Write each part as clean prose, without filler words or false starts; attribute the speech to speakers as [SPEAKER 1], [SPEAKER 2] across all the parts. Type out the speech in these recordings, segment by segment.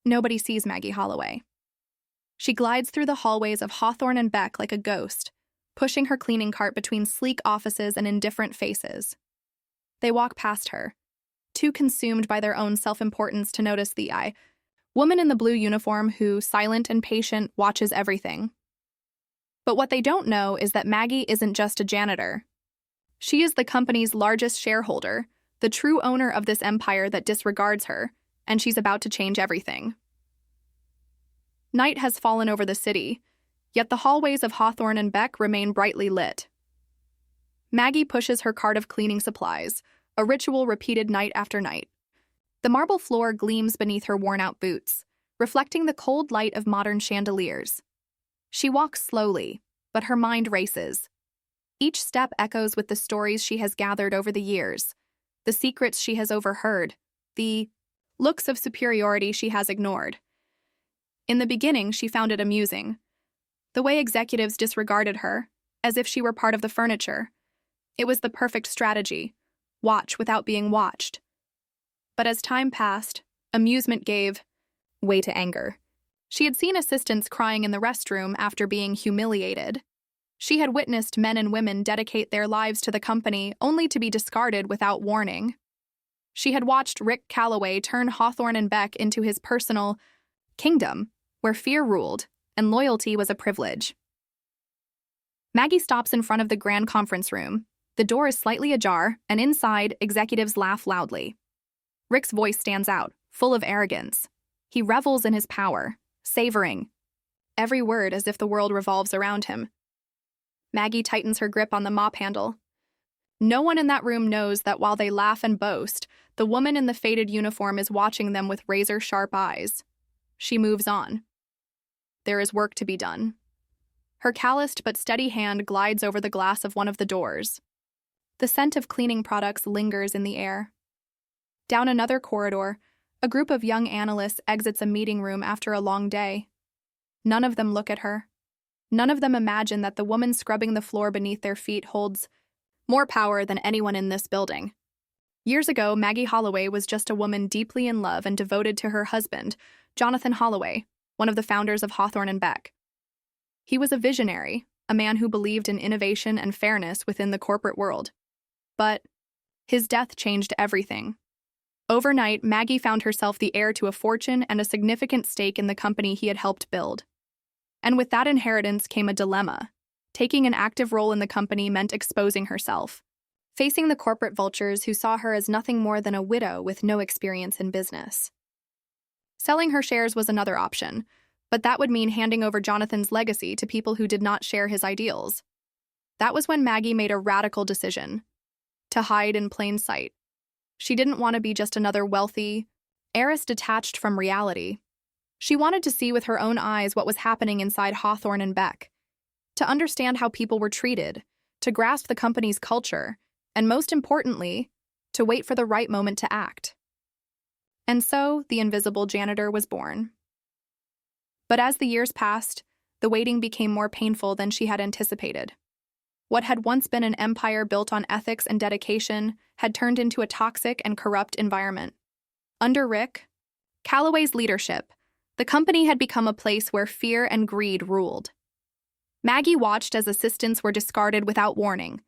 [SPEAKER 1] Nobody sees Maggie Holloway. She glides through the hallways of Hawthorne and Beck like a ghost, pushing her cleaning cart between sleek offices and indifferent faces. They walk past her, too consumed by their own self-importance to notice the woman in the blue uniform who, silent and patient, watches everything. But what they don't know is that Maggie isn't just a janitor. She is the company's largest shareholder, the true owner of this empire that disregards her, and she's about to change everything. Night has fallen over the city, yet the hallways of Hawthorne and Beck remain brightly lit. Maggie pushes her cart of cleaning supplies, a ritual repeated night after night. The marble floor gleams beneath her worn-out boots, reflecting the cold light of modern chandeliers. She walks slowly, but her mind races. Each step echoes with the stories she has gathered over the years, the secrets she has overheard, the looks of superiority she has ignored. In the beginning, she found it amusing. The way executives disregarded her, as if she were part of the furniture. It was the perfect strategy. Watch without being watched. But as time passed, amusement gave way to anger. She had seen assistants crying in the restroom after being humiliated. She had witnessed men and women dedicate their lives to the company only to be discarded without warning. She had watched Rick Calloway turn Hawthorne and Beck into his personal kingdom, where fear ruled and loyalty was a privilege. Maggie stops in front of the grand conference room. The door is slightly ajar, and inside, executives laugh loudly. Rick's voice stands out, full of arrogance. He revels in his power, savoring every word as if the world revolves around him. Maggie tightens her grip on the mop handle. No one in that room knows that while they laugh and boast, the woman in the faded uniform is watching them with razor-sharp eyes. She moves on. There is work to be done. Her calloused but steady hand glides over the glass of one of the doors. The scent of cleaning products lingers in the air. Down another corridor, a group of young analysts exits a meeting room after a long day. None of them look at her. None of them imagine that the woman scrubbing the floor beneath their feet holds more power than anyone in this building. Years ago, Maggie Holloway was just a woman deeply in love and devoted to her husband, Jonathan Holloway, one of the founders of Hawthorne and Beck. He was a visionary, a man who believed in innovation and fairness within the corporate world. But his death changed everything. Overnight, Maggie found herself the heir to a fortune and a significant stake in the company he had helped build. And with that inheritance came a dilemma. Taking an active role in the company meant exposing herself, facing the corporate vultures who saw her as nothing more than a widow with no experience in business. Selling her shares was another option, but that would mean handing over Jonathan's legacy to people who did not share his ideals. That was when Maggie made a radical decision: to hide in plain sight. She didn't want to be just another wealthy heiress detached from reality. She wanted to see with her own eyes what was happening inside Hawthorne and Beck, to understand how people were treated, to grasp the company's culture, and most importantly, to wait for the right moment to act. And so, the invisible janitor was born. But as the years passed, the waiting became more painful than she had anticipated. What had once been an empire built on ethics and dedication had turned into a toxic and corrupt environment. Under Rick Calloway's leadership, the company had become a place where fear and greed ruled. Maggie watched as assistants were discarded without warning,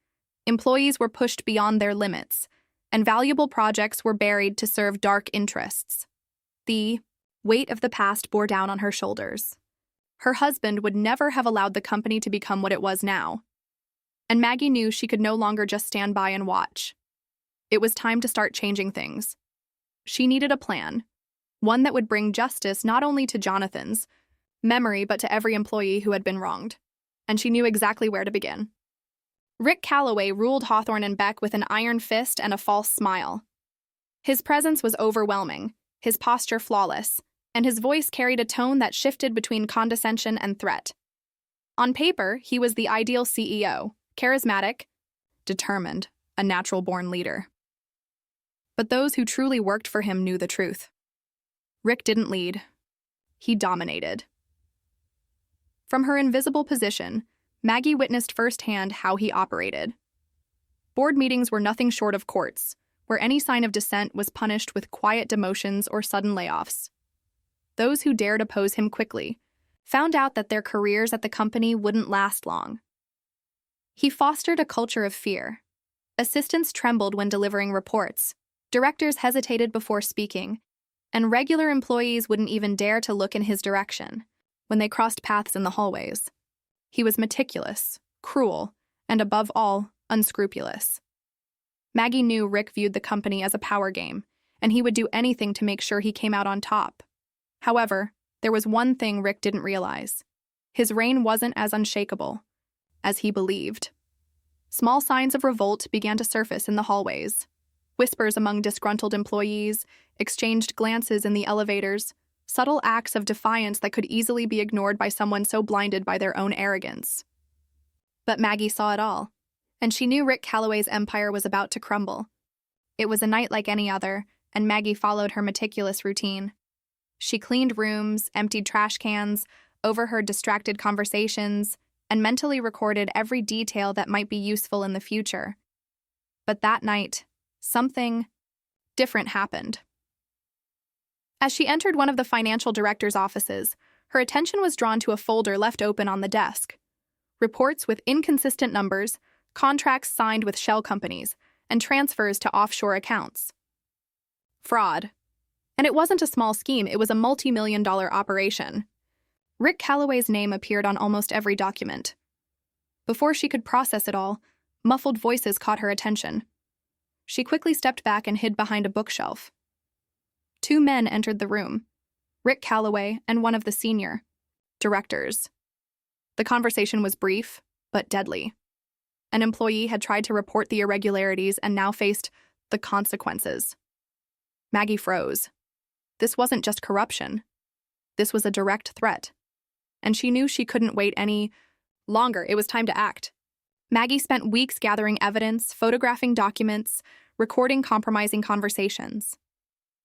[SPEAKER 1] employees were pushed beyond their limits, and valuable projects were buried to serve dark interests. The weight of the past bore down on her shoulders. Her husband would never have allowed the company to become what it was now. And Maggie knew she could no longer just stand by and watch. It was time to start changing things. She needed a plan, one that would bring justice not only to Jonathan's memory but to every employee who had been wronged. And she knew exactly where to begin. Rick Calloway ruled Hawthorne and Beck with an iron fist and a false smile. His presence was overwhelming, his posture flawless, and his voice carried a tone that shifted between condescension and threat. On paper, he was the ideal CEO, charismatic, determined, a natural-born leader. But those who truly worked for him knew the truth. Rick didn't lead. He dominated. From her invisible position, Maggie witnessed firsthand how he operated. Board meetings were nothing short of courts, where any sign of dissent was punished with quiet demotions or sudden layoffs. those who dared oppose him quickly, found out that their careers at the company wouldn't last long. He fostered a culture of fear. Assistants trembled when delivering reports, directors hesitated before speaking, and regular employees wouldn't even dare to look in his direction when they crossed paths in the hallways. He was meticulous, cruel, and above all, unscrupulous. Maggie knew Rick viewed the company as a power game, and he would do anything to make sure he came out on top. However, there was one thing Rick didn't realize. His reign wasn't as unshakable as he believed. Small signs of revolt began to surface in the hallways. Whispers among disgruntled employees, exchanged glances in the elevators, subtle acts of defiance that could easily be ignored by someone so blinded by their own arrogance. But Maggie saw it all, and she knew Rick Calloway's empire was about to crumble. It was a night like any other, and Maggie followed her meticulous routine. She cleaned rooms, emptied trash cans, overheard distracted conversations, and mentally recorded every detail that might be useful in the future. But that night, something different happened. As she entered one of the financial director's offices, her attention was drawn to a folder left open on the desk. Reports with inconsistent numbers, contracts signed with shell companies, and transfers to offshore accounts. Fraud. And it wasn't a small scheme, it was a multi-million-dollar operation. Rick Calloway's name appeared on almost every document. Before she could process it all, muffled voices caught her attention. She quickly stepped back and hid behind a bookshelf. Two men entered the room, Rick Calloway and one of the senior directors. The conversation was brief, but deadly. An employee had tried to report the irregularities and now faced the consequences. Maggie froze. This wasn't just corruption. This was a direct threat. And she knew she couldn't wait any longer. It was time to act. Maggie spent weeks gathering evidence, photographing documents, recording compromising conversations.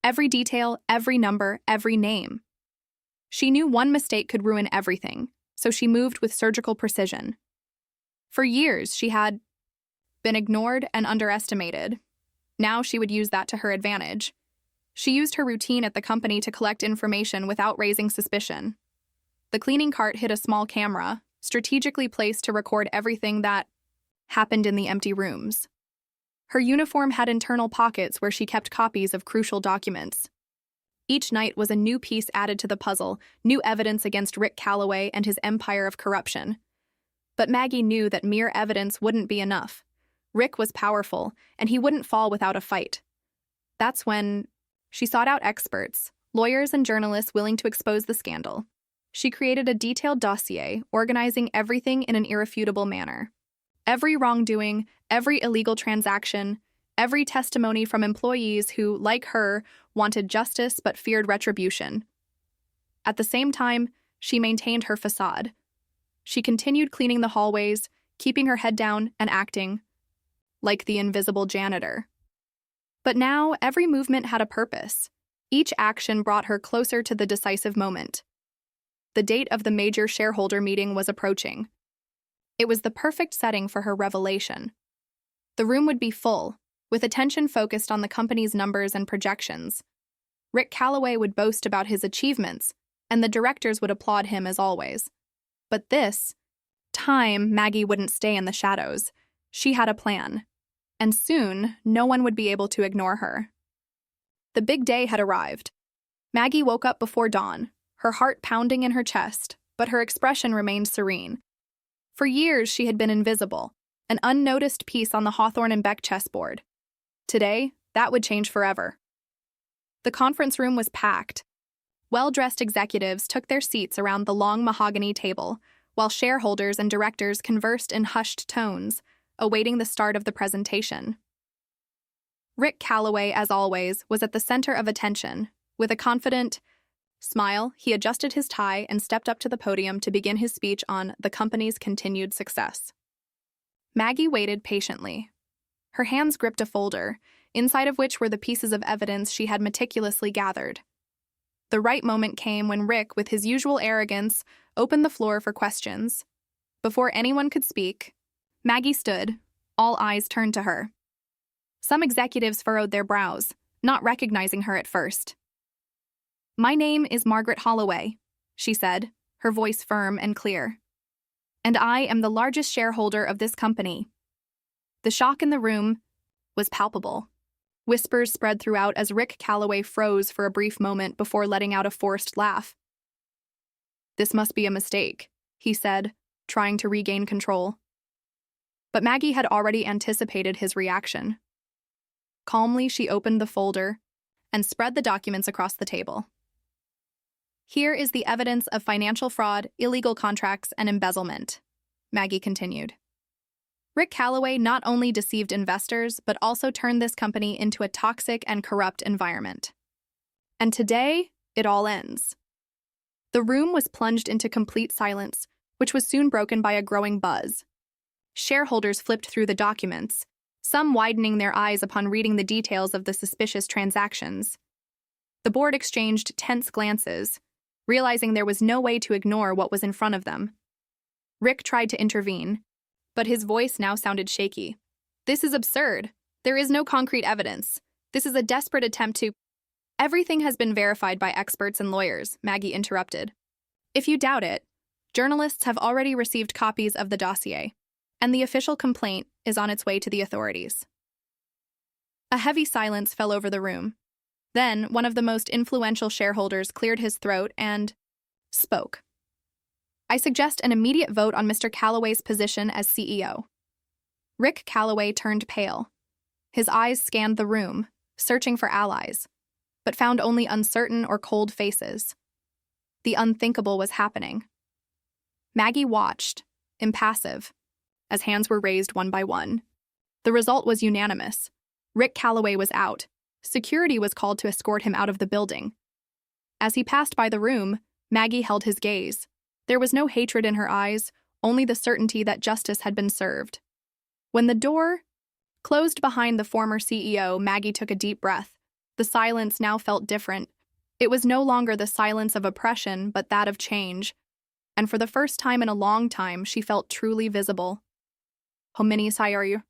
[SPEAKER 1] Every detail, every number, every name. She knew one mistake could ruin everything, so she moved with surgical precision. For years, she had been ignored and underestimated. Now she would use that to her advantage. She used her routine at the company to collect information without raising suspicion. The cleaning cart hid a small camera, strategically placed to record everything that happened in the empty rooms. Her uniform had internal pockets where she kept copies of crucial documents. Each night was a new piece added to the puzzle, new evidence against Rick Calloway and his empire of corruption. But Maggie knew that mere evidence wouldn't be enough. Rick was powerful, and he wouldn't fall without a fight. That's when she sought out experts, lawyers and journalists willing to expose the scandal. She created a detailed dossier, organizing everything in an irrefutable manner. Every wrongdoing, every illegal transaction, every testimony from employees who, like her, wanted justice but feared retribution. At the same time, she maintained her facade. She continued cleaning the hallways, keeping her head down and acting like the invisible janitor. But now, every movement had a purpose. Each action brought her closer to the decisive moment. The date of the major shareholder meeting was approaching. It was the perfect setting for her revelation. The room would be full, with attention focused on the company's numbers and projections. Rick Calloway would boast about his achievements, and the directors would applaud him as always. But this time, Maggie wouldn't stay in the shadows. She had a plan, and soon, no one would be able to ignore her. The big day had arrived. Maggie woke up before dawn, her heart pounding in her chest, but her expression remained serene. For years, she had been invisible, an unnoticed piece on the Hawthorne and Beck chessboard. Today, that would change forever. The conference room was packed. Well-dressed executives took their seats around the long mahogany table, while shareholders and directors conversed in hushed tones, awaiting the start of the presentation. Rick Calloway, as always, was at the center of attention. With a confident smile, he adjusted his tie and stepped up to the podium to begin his speech on the company's continued success. Maggie waited patiently. Her hands gripped a folder, inside of which were the pieces of evidence she had meticulously gathered. The right moment came when Rick, with his usual arrogance, opened the floor for questions. Before anyone could speak, Maggie stood, all eyes turned to her. Some executives furrowed their brows, not recognizing her at first. My name is Margaret Holloway, she said, her voice firm and clear. And I am the largest shareholder of this company. The shock in the room was palpable. Whispers spread throughout as Rick Calloway froze for a brief moment before letting out a forced laugh. This must be a mistake, he said, trying to regain control. But Maggie had already anticipated his reaction. Calmly, she opened the folder and spread the documents across the table. Here is the evidence of financial fraud, illegal contracts, and embezzlement, Maggie continued. Rick Calloway not only deceived investors, but also turned this company into a toxic and corrupt environment. And today, it all ends. The room was plunged into complete silence, which was soon broken by a growing buzz. Shareholders flipped through the documents, some widening their eyes upon reading the details of the suspicious transactions. The board exchanged tense glances, realizing there was no way to ignore what was in front of them. Rick tried to intervene, but his voice now sounded shaky. This is absurd. There is no concrete evidence. This is a desperate attempt to— Everything has been verified by experts and lawyers, Maggie interrupted. If you doubt it, journalists have already received copies of the dossier, and the official complaint is on its way to the authorities. A heavy silence fell over the room. Then, one of the most influential shareholders cleared his throat and spoke. I suggest an immediate vote on Mr. Calloway's position as CEO. Rick Calloway turned pale. His eyes scanned the room, searching for allies, but found only uncertain or cold faces. The unthinkable was happening. Maggie watched, impassive, as hands were raised one by one. The result was unanimous. Rick Calloway was out. Security was called to escort him out of the building. As he passed by the room, Maggie held his gaze. There was no hatred in her eyes, only the certainty that justice had been served. When the door closed behind the former CEO, Maggie took a deep breath. The silence now felt different. It was no longer the silence of oppression, but that of change. And for the first time in a long time, she felt truly visible. Homini Sayaru.